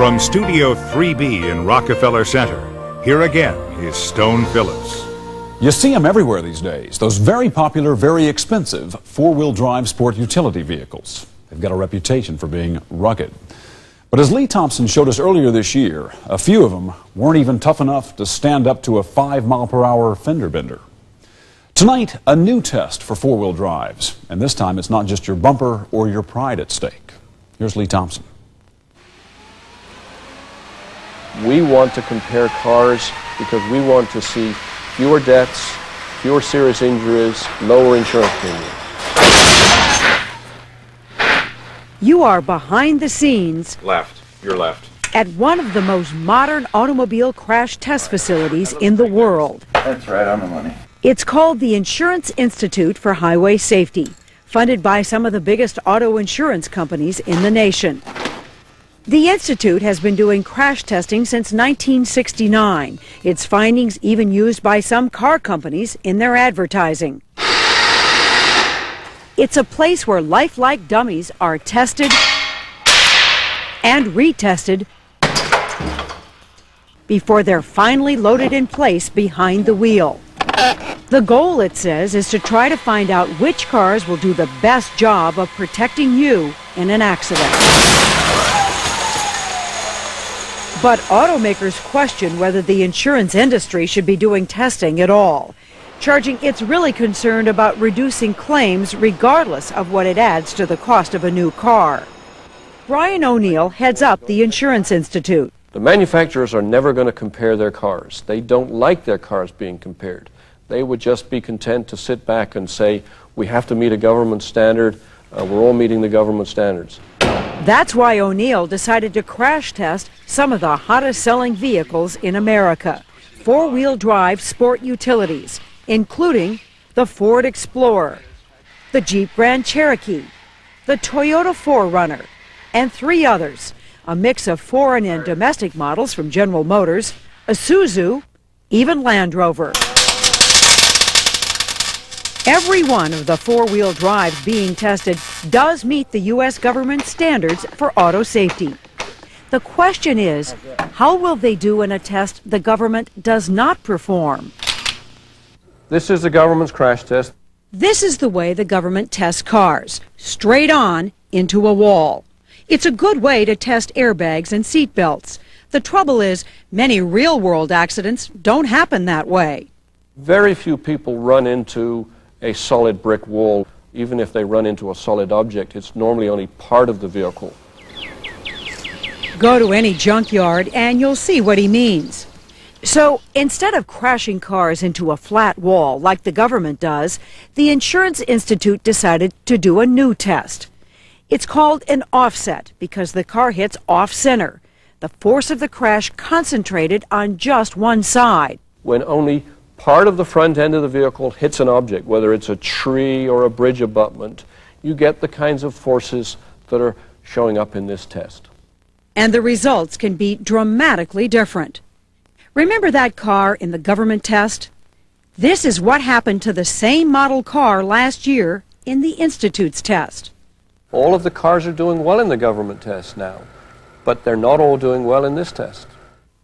From Studio 3B in Rockefeller Center, here again is Stone Phillips. You see them everywhere these days, those very popular, very expensive four-wheel drive sport utility vehicles. They've got a reputation for being rugged. But as Lee Thompson showed us earlier this year, a few of them weren't even tough enough to stand up to a 5-mile-per-hour fender bender. Tonight, a new test for four-wheel drives, and this time it's not just your bumper or your pride at stake. Here's Lee Thompson. We want to compare cars because we want to see fewer deaths, fewer serious injuries, lower insurance premiums. You are behind the scenes. Left. You're left. At one of the most modern automobile crash test facilities in the world. That's right on the money. It's called the Insurance Institute for Highway Safety, funded by some of the biggest auto insurance companies in the nation. The Institute has been doing crash testing since 1969. Its findings even used by some car companies in their advertising. It's a place where lifelike dummies are tested and retested before they're finally loaded in place behind the wheel. The goal, it says, is to try to find out which cars will do the best job of protecting you in an accident. But automakers question whether the insurance industry should be doing testing at all, charging it's really concerned about reducing claims regardless of what it adds to the cost of a new car. Brian O'Neill heads up the Insurance Institute. The manufacturers are never going to compare their cars. They don't like their cars being compared. They would just be content to sit back and say, we have to meet a government standard, we're all meeting the government standards. That's why O'Neill decided to crash test some of the hottest selling vehicles in America, four-wheel drive sport utilities, including the Ford Explorer, the Jeep Grand Cherokee, the Toyota 4Runner, and 3 others, a mix of foreign and domestic models from General Motors, Isuzu, even Land Rover. Every one of the four-wheel drives being tested does meet the U.S. government standards for auto safety. The question is, how will they do in a test the government does not perform? This is the government's crash test. This is the way the government tests cars, straight on into a wall. It's a good way to test airbags and seat belts. The trouble is, many real-world accidents don't happen that way. Very few people run into a solid brick wall. Even if they run into a solid object, it's normally only part of the vehicle. Go to any junkyard and you'll see what he means. So instead of crashing cars into a flat wall like the government does, the Insurance Institute decided to do a new test. It's called an offset because the car hits off-center. The force of the crash concentrated on just one side. When only part of the front end of the vehicle hits an object, whether it's a tree or a bridge abutment, you get the kinds of forces that are showing up in this test. And the results can be dramatically different. Remember that car in the government test? This is what happened to the same model car last year in the Institute's test. All of the cars are doing well in the government test now, but they're not all doing well in this test.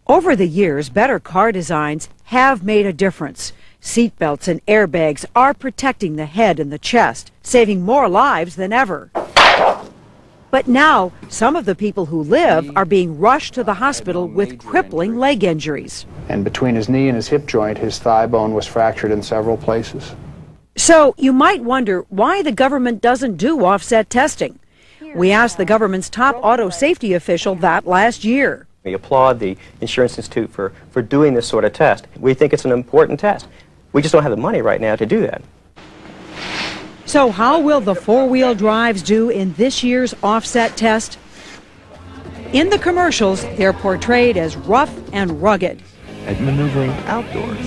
Over the years, better car designs have made a difference. Seatbelts and airbags are protecting the head and the chest, saving more lives than ever. But now, some of the people who live are being rushed to the hospital with crippling leg injuries. And between his knee and his hip joint, his thigh bone was fractured in several places. So you might wonder why the government doesn't do offset testing. We asked the government's top auto safety official that last year. We applaud the Insurance Institute for doing this sort of test. We think it's an important test. We just don't have the money right now to do that. So how will the four-wheel drives do in this year's offset test? In the commercials, they're portrayed as rough and rugged. And maneuvering outdoors.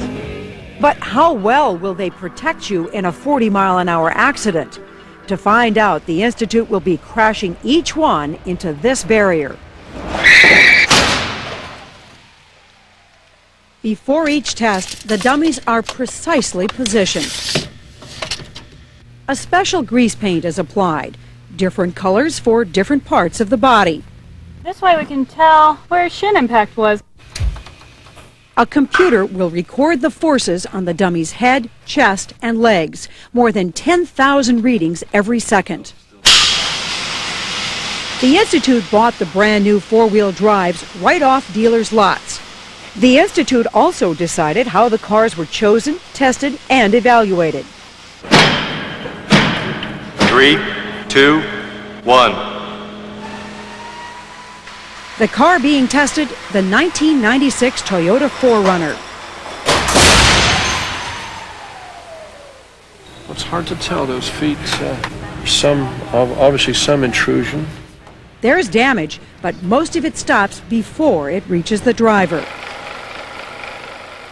But how well will they protect you in a 40-mile-an-hour accident? To find out, the Institute will be crashing each one into this barrier. Before each test, the dummies are precisely positioned. A special grease paint is applied, different colors for different parts of the body. This way we can tell where shin impact was. A computer will record the forces on the dummy's head, chest, and legs. More than 10,000 readings every second. The Institute bought the brand new four-wheel drives right off dealers' lots. The Institute also decided how the cars were chosen, tested, and evaluated. 3, 2, 1. The car being tested, the 1996 Toyota 4Runner. It's hard to tell, those feet. Obviously some intrusion. There's damage, but most of it stops before it reaches the driver.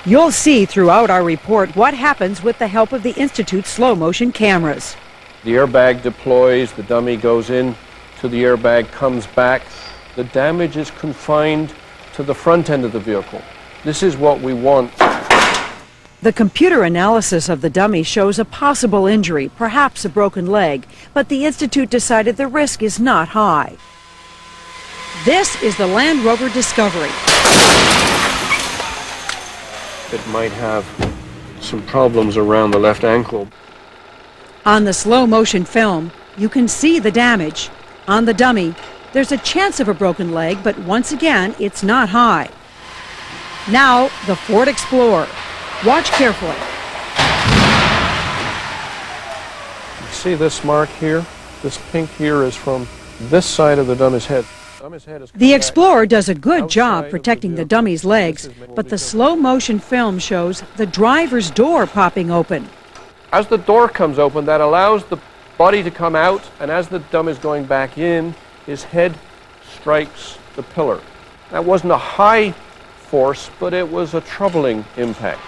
You'll see throughout our report what happens with the help of the Institute's slow-motion cameras. The airbag deploys, the dummy goes in to the airbag, comes back. The damage is confined to the front end of the vehicle. This is what we want. The computer analysis of the dummy shows a possible injury, perhaps a broken leg, but the Institute decided the risk is not high. This is the Land Rover Discovery. It might have some problems around the left ankle. On the slow-motion film, you can see the damage. On the dummy, there's a chance of a broken leg, but once again, it's not high. Now, the Ford Explorer. Watch carefully. You see this mark here? This pink here is from this side of the dummy's head. The Explorer does a good job protecting the dummy's legs, but the slow-motion film shows the driver's door popping open. As the door comes open, that allows the body to come out, and as the dummy is going back in, his head strikes the pillar. That wasn't a high force, but it was a troubling impact.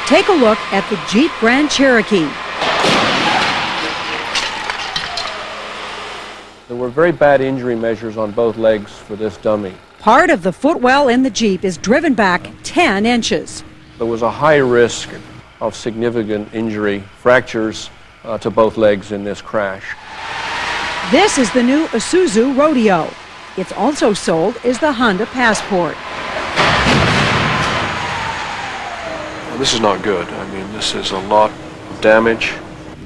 Take a look at the Jeep Grand Cherokee. There were very bad injury measures on both legs for this dummy. Part of the footwell in the Jeep is driven back 10 inches. There was a high risk of significant injury, fractures to both legs in this crash. This is the new Isuzu Rodeo. It's also sold as the Honda Passport. Well, this is not good. I mean, this is a lot of damage.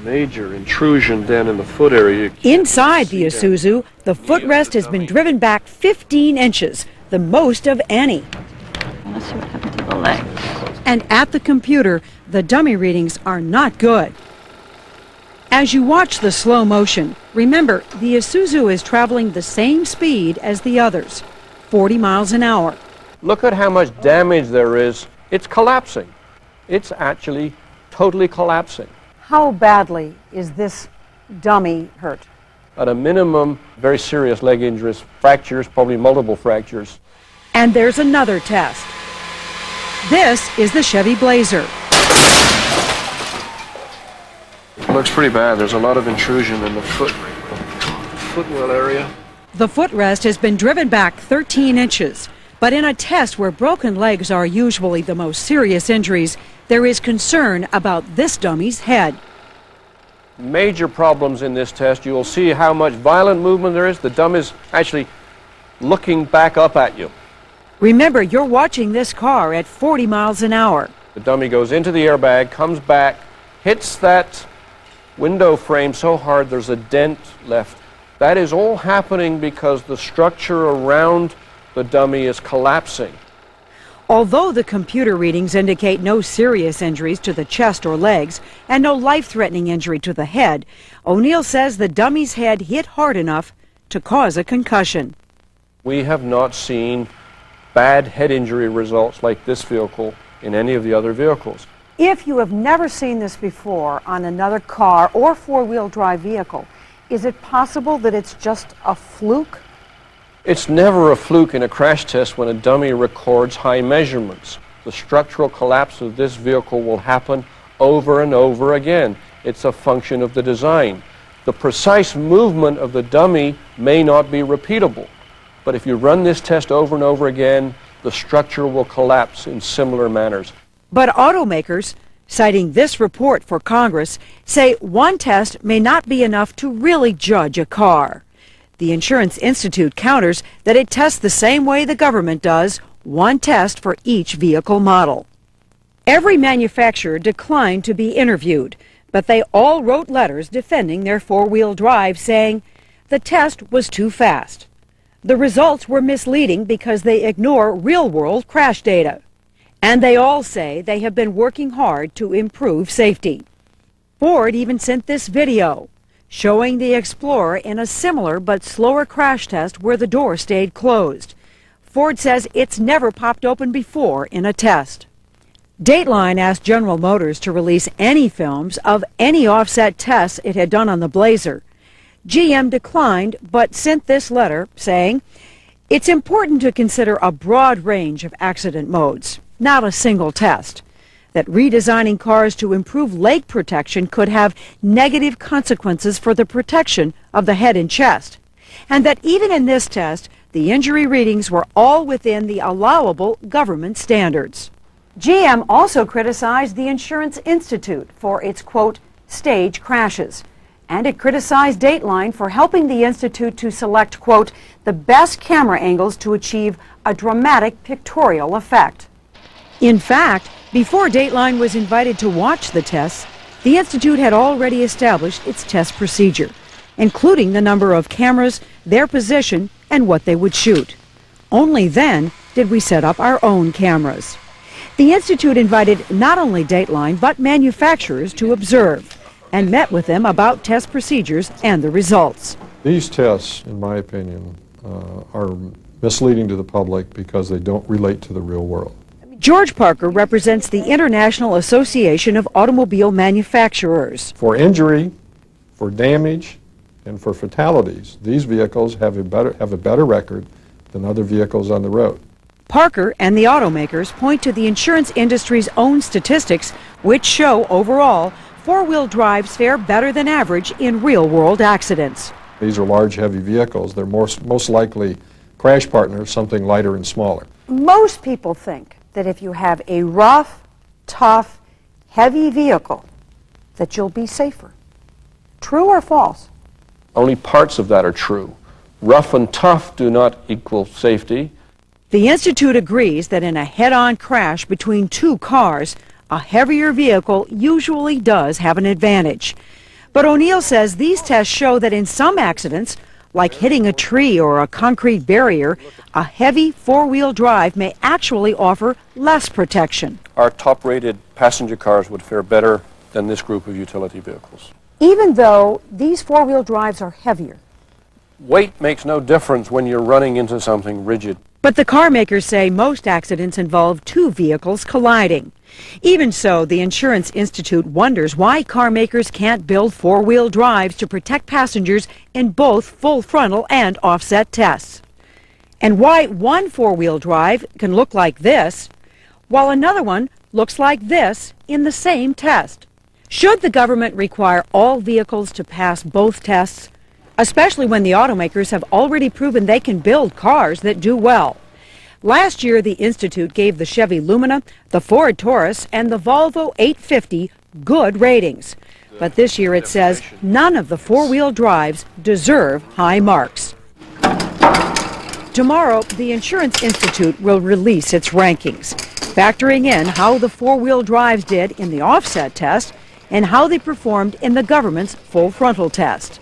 Major intrusion then in the foot area. Inside the Isuzu, the footrest has been driven back 15 inches, the most of any. Let's see what happened to the leg. And at the computer, the dummy readings are not good. As you watch the slow motion, remember the Isuzu is traveling the same speed as the others, 40 miles an hour. Look at how much damage there is. It's collapsing. It's actually totally collapsing. How badly is this dummy hurt? At a minimum, very serious leg injuries, fractures, probably multiple fractures. And there's another test. This is the Chevy Blazer. It looks pretty bad. There's a lot of intrusion in the footwell area. The footrest has been driven back 13 inches. But in a test where broken legs are usually the most serious injuries, there is concern about this dummy's head. Major problems in this test. You will see how much violent movement there is. The dummy's actually looking back up at you. Remember, you're watching this car at 40 miles an hour. The dummy goes into the airbag, comes back, hits that window frame so hard there's a dent left. That is all happening because the structure around the dummy is collapsing. Although the computer readings indicate no serious injuries to the chest or legs and no life-threatening injury to the head, O'Neill says the dummy's head hit hard enough to cause a concussion. We have not seen bad head injury results like this vehicle in any of the other vehicles. If you have never seen this before on another car or four-wheel drive vehicle, is it possible that it's just a fluke? It's never a fluke in a crash test when a dummy records high measurements. The structural collapse of this vehicle will happen over and over again. It's a function of the design. The precise movement of the dummy may not be repeatable, but if you run this test over and over again, the structure will collapse in similar manners. But automakers, citing this report for Congress, say one test may not be enough to really judge a car. The Insurance Institute counters that it tests the same way the government does, one test for each vehicle model. Every manufacturer declined to be interviewed, but they all wrote letters defending their four-wheel drive, saying the test was too fast. The results were misleading because they ignore real-world crash data. And they all say they have been working hard to improve safety. Ford even sent this video showing the Explorer in a similar but slower crash test where the door stayed closed. Ford says it's never popped open before in a test. Dateline asked General Motors to release any films of any offset tests it had done on the Blazer. GM declined, but sent this letter saying, it's important to consider a broad range of accident modes, not a single test. That redesigning cars to improve leg protection could have negative consequences for the protection of the head and chest. And that even in this test, the injury readings were all within the allowable government standards. GM also criticized the Insurance Institute for its, quote, stage crashes. And it criticized Dateline for helping the Institute to select, quote, the best camera angles to achieve a dramatic pictorial effect. In fact, before Dateline was invited to watch the tests, the Institute had already established its test procedure, including the number of cameras, their position, and what they would shoot. Only then did we set up our own cameras. The Institute invited not only Dateline, but manufacturers to observe, and met with them about test procedures and the results. These tests, in my opinion, are misleading to the public because they don't relate to the real world. George Parker represents the International Association of Automobile Manufacturers. For injury, for damage, and for fatalities, these vehicles have a better record than other vehicles on the road. Parker and the automakers point to the insurance industry's own statistics, which show overall four-wheel drives fare better than average in real-world accidents. These are large, heavy vehicles. They're most likely crash partners, something lighter and smaller. Most people think that if you have a rough, tough, heavy vehicle, that you'll be safer. True or false? Only parts of that are true. Rough and tough do not equal safety. The Institute agrees that in a head-on crash between two cars, a heavier vehicle usually does have an advantage. But O'Neill says these tests show that in some accidents, like hitting a tree or a concrete barrier, a heavy four-wheel drive may actually offer less protection. Our top-rated passenger cars would fare better than this group of utility vehicles. Even though these four-wheel drives are heavier. Weight makes no difference when you're running into something rigid. But the car makers say most accidents involve two vehicles colliding. Even so, the Insurance Institute wonders why car makers can't build four-wheel drives to protect passengers in both full frontal and offset tests. And why one four-wheel drive can look like this, while another one looks like this in the same test. Should the government require all vehicles to pass both tests, especially when the automakers have already proven they can build cars that do well? Last year, the Institute gave the Chevy Lumina, the Ford Taurus, and the Volvo 850 good ratings. But this year it says none of the four-wheel drives deserve high marks. Tomorrow, the Insurance Institute will release its rankings, factoring in how the four-wheel drives did in the offset test and how they performed in the government's full frontal test.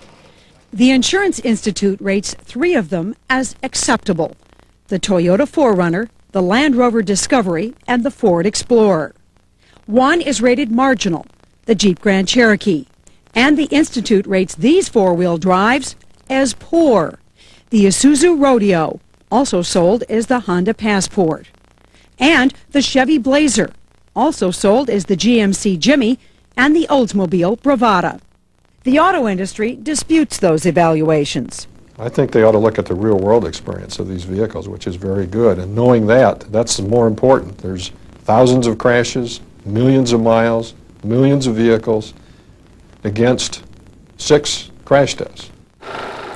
The Insurance Institute rates three of them as acceptable: the Toyota 4Runner, the Land Rover Discovery, and the Ford Explorer. One is rated marginal, the Jeep Grand Cherokee, and the Institute rates these four-wheel drives as poor: the Isuzu Rodeo, also sold as the Honda Passport, and the Chevy Blazer, also sold as the GMC Jimmy, and the Oldsmobile Bravada. The auto industry disputes those evaluations. I think they ought to look at the real-world experience of these vehicles, which is very good. And knowing that, that's more important. There's thousands of crashes, millions of miles, millions of vehicles against 6 crash tests.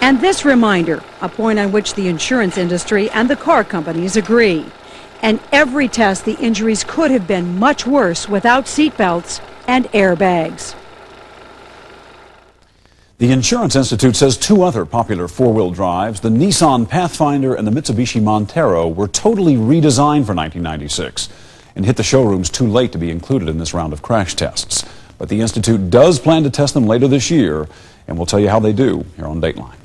And this reminder, a point on which the insurance industry and the car companies agree. And every test, the injuries could have been much worse without seat belts and airbags. The Insurance Institute says two other popular four-wheel drives, the Nissan Pathfinder and the Mitsubishi Montero, were totally redesigned for 1996 and hit the showrooms too late to be included in this round of crash tests. But the Institute does plan to test them later this year, and we'll tell you how they do here on Dateline.